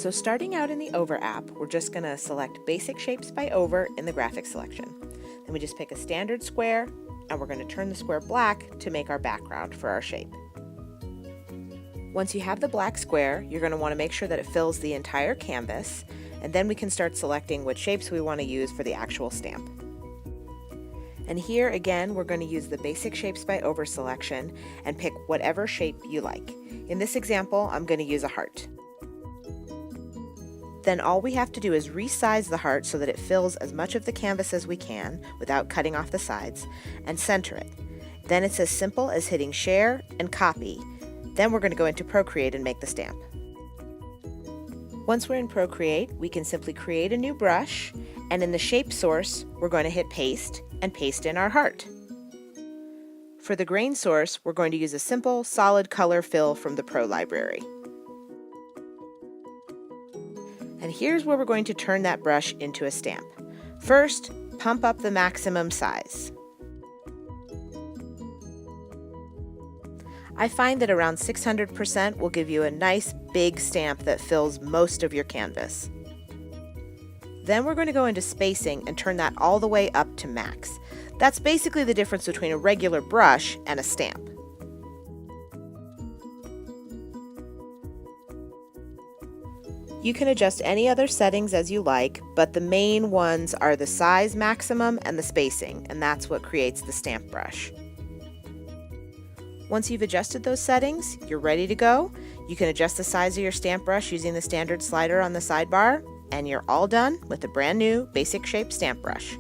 So starting out in the Over app, we're just going to select Basic Shapes by Over in the graphic selection. Then we just pick a standard square, and we're going to turn the square black to make our background for our shape. Once you have the black square, you're going to want to make sure that it fills the entire canvas, and then we can start selecting what shapes we want to use for the actual stamp. And here again, we're going to use the Basic Shapes by Over selection and pick whatever shape you like. In this example, I'm going to use a heart. Then all we have to do is resize the heart so that it fills as much of the canvas as we can without cutting off the sides, and center it. Then it's as simple as hitting Share and Copy. Then we're going to go into Procreate and make the stamp. Once we're in Procreate, we can simply create a new brush, and in the shape source, we're going to hit Paste and paste in our heart. For the grain source, we're going to use a simple solid color fill from the Pro library. And here's where we're going to turn that brush into a stamp. First, pump up the maximum size. I find that around 600% will give you a nice big stamp that fills most of your canvas. Then we're going to go into spacing and turn that all the way up to max. That's basically the difference between a regular brush and a stamp. You can adjust any other settings as you like, but the main ones are the size maximum and the spacing, and that's what creates the stamp brush. Once you've adjusted those settings, you're ready to go. You can adjust the size of your stamp brush using the standard slider on the sidebar, and you're all done with a brand new Basic Shape stamp brush.